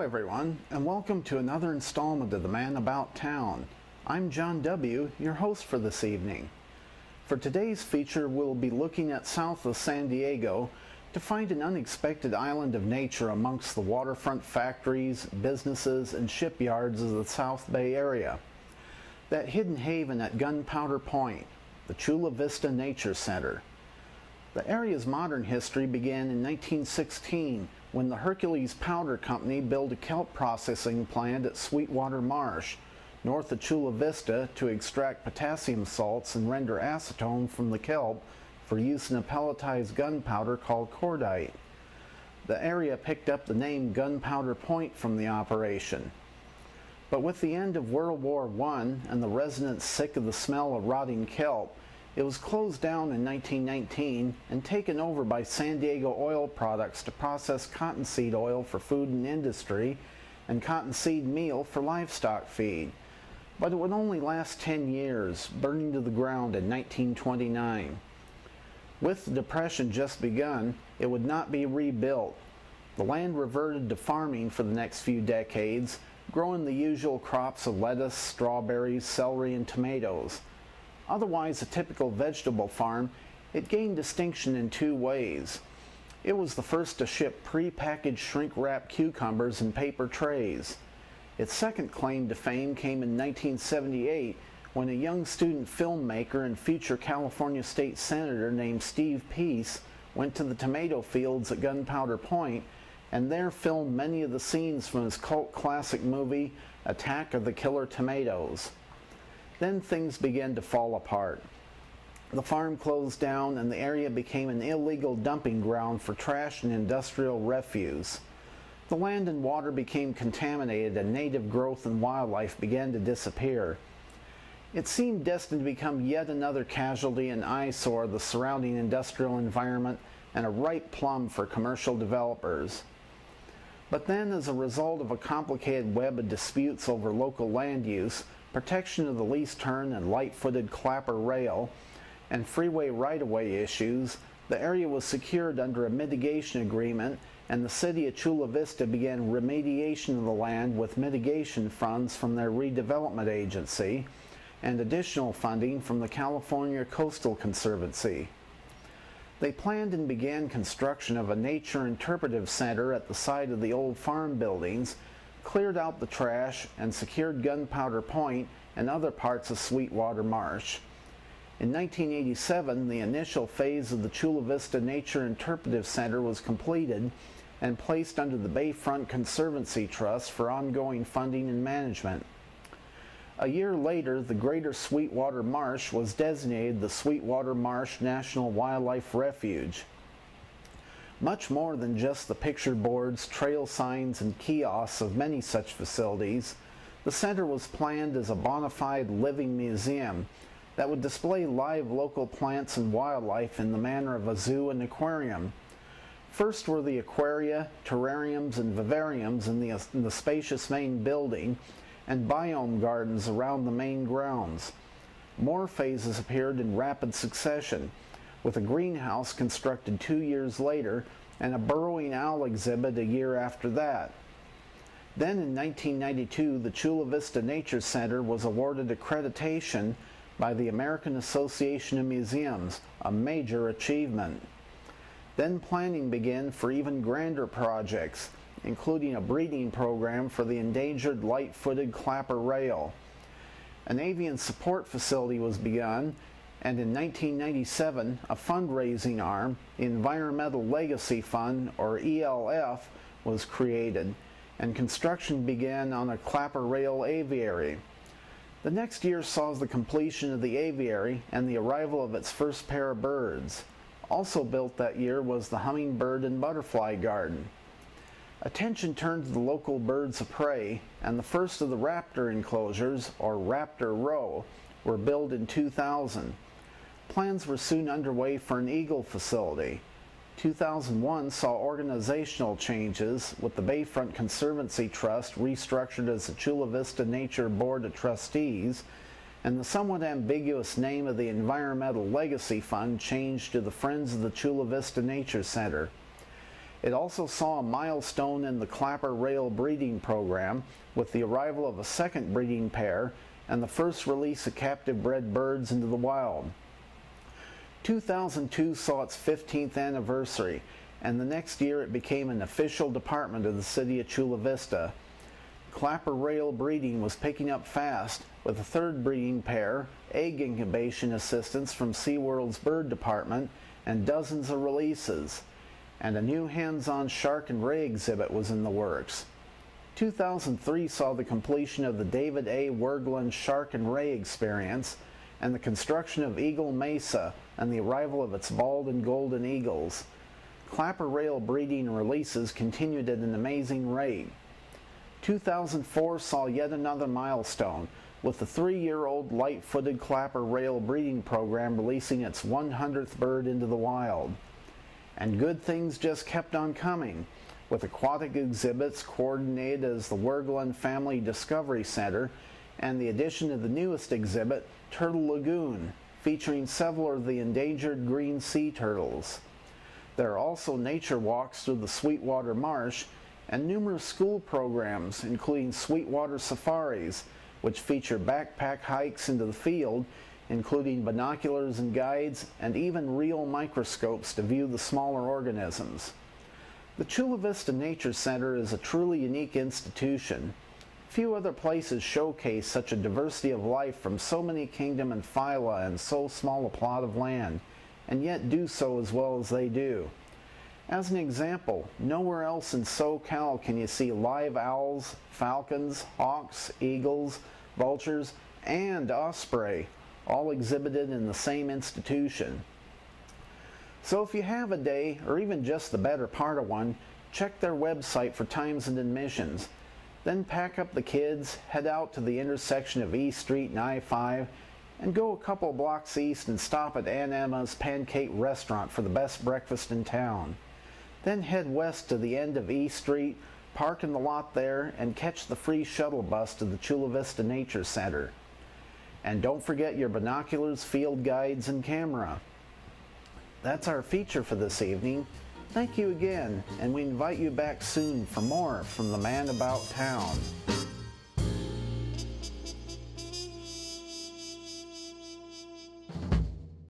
everyone, and welcome to another installment of The Man About Town. I'm John W., your host for this evening. For today's feature, we'll be looking at south of San Diego to find an unexpected island of nature amongst the waterfront factories, businesses, and shipyards of the South Bay area. That hidden haven at Gunpowder Point, the Chula Vista Nature Center. The area's modern history began in 1916 when the Hercules Powder Company built a kelp processing plant at Sweetwater Marsh, north of Chula Vista, to extract potassium salts and render acetone from the kelp for use in a pelletized gunpowder called cordite. The area picked up the name Gunpowder Point from the operation. But with the end of World War I and the residents sick of the smell of rotting kelp, it was closed down in 1919 and taken over by San Diego Oil Products to process cottonseed oil for food and industry and cottonseed meal for livestock feed. But it would only last 10 years, burning to the ground in 1929. With the Depression just begun, it would not be rebuilt. The land reverted to farming for the next few decades, growing the usual crops of lettuce, strawberries, celery, and tomatoes. Otherwise a typical vegetable farm, it gained distinction in two ways. It was the first to ship pre-packaged shrink-wrapped cucumbers in paper trays. Its second claim to fame came in 1978 when a young student filmmaker and future California State Senator named Steve Peace went to the tomato fields at Gunpowder Point and there filmed many of the scenes from his cult classic movie, Attack of the Killer Tomatoes. Then things began to fall apart. The farm closed down and the area became an illegal dumping ground for trash and industrial refuse. The land and water became contaminated and native growth and wildlife began to disappear. It seemed destined to become yet another casualty and eyesore of the surrounding industrial environment and a ripe plum for commercial developers. But then, as a result of a complicated web of disputes over local land use, protection of the lease turn and light-footed clapper rail, and freeway right-of-way issues, the area was secured under a mitigation agreement and the city of Chula Vista began remediation of the land with mitigation funds from their redevelopment agency and additional funding from the California Coastal Conservancy. They planned and began construction of a nature interpretive center at the site of the old farm buildings, cleared out the trash, and secured Gunpowder Point and other parts of Sweetwater Marsh. In 1987, the initial phase of the Chula Vista Nature Interpretive Center was completed and placed under the Bayfront Conservancy Trust for ongoing funding and management. A year later, the Greater Sweetwater Marsh was designated the Sweetwater Marsh National Wildlife Refuge. Much more than just the picture boards, trail signs, and kiosks of many such facilities, the center was planned as a bona fide living museum that would display live local plants and wildlife in the manner of a zoo and aquarium. First were the aquaria, terrariums, and vivariums in the spacious main building, and biome gardens around the main grounds. More phases appeared in rapid succession, with a greenhouse constructed 2 years later and a burrowing owl exhibit a year after that. Then in 1992, the Chula Vista Nature Center was awarded accreditation by the American Association of Museums, a major achievement. Then planning began for even grander projects, including a breeding program for the endangered light-footed clapper rail. An avian support facility was begun, and in 1997, a fundraising arm, the Environmental Legacy Fund, or ELF, was created, and construction began on a clapper rail aviary. The next year saw the completion of the aviary and the arrival of its first pair of birds. Also built that year was the hummingbird and butterfly garden. Attention turned to the local birds of prey, and the first of the raptor enclosures, or Raptor Row, were built in 2000. Plans were soon underway for an eagle facility. 2001 saw organizational changes, with the Bayfront Conservancy Trust restructured as the Chula Vista Nature Board of Trustees, and the somewhat ambiguous name of the Environmental Legacy Fund changed to the Friends of the Chula Vista Nature Center. It also saw a milestone in the clapper rail breeding program with the arrival of a second breeding pair and the first release of captive bred birds into the wild. 2002 saw its 15th anniversary, and the next year it became an official department of the city of Chula Vista. Clapper rail breeding was picking up fast, with a third breeding pair, egg incubation assistance from SeaWorld's bird department, and dozens of releases. And a new hands-on shark and ray exhibit was in the works. 2003 saw the completion of the David A. Wergeland Shark and Ray Experience, and the construction of Eagle Mesa and the arrival of its bald and golden eagles. Clapper rail breeding and releases continued at an amazing rate. 2004 saw yet another milestone, with the 3-year-old light-footed clapper rail breeding program releasing its 100th bird into the wild. And good things just kept on coming, with aquatic exhibits coordinated as the Wergeland Family Discovery Center and the addition of the newest exhibit, Turtle Lagoon, featuring several of the endangered green sea turtles. There are also nature walks through the Sweetwater Marsh and numerous school programs, including Sweetwater Safaris, which feature backpack hikes into the field, including binoculars and guides, and even real microscopes to view the smaller organisms. The Chula Vista Nature Center is a truly unique institution. Few other places showcase such a diversity of life from so many kingdom and phyla and so small a plot of land, and yet do so as well as they do. As an example, nowhere else in SoCal can you see live owls, falcons, hawks, eagles, vultures, and osprey, all exhibited in the same institution. So if you have a day, or even just the better part of one, check their website for times and admissions. Then pack up the kids, head out to the intersection of E Street and I-5, and go a couple blocks east and stop at Aunt Emma's Pancake Restaurant for the best breakfast in town. Then head west to the end of E Street, park in the lot there, and catch the free shuttle bus to the Chula Vista Nature Center. And don't forget your binoculars, field guides, and camera. That's our feature for this evening. Thank you again, and we invite you back soon for more from the Man About Town.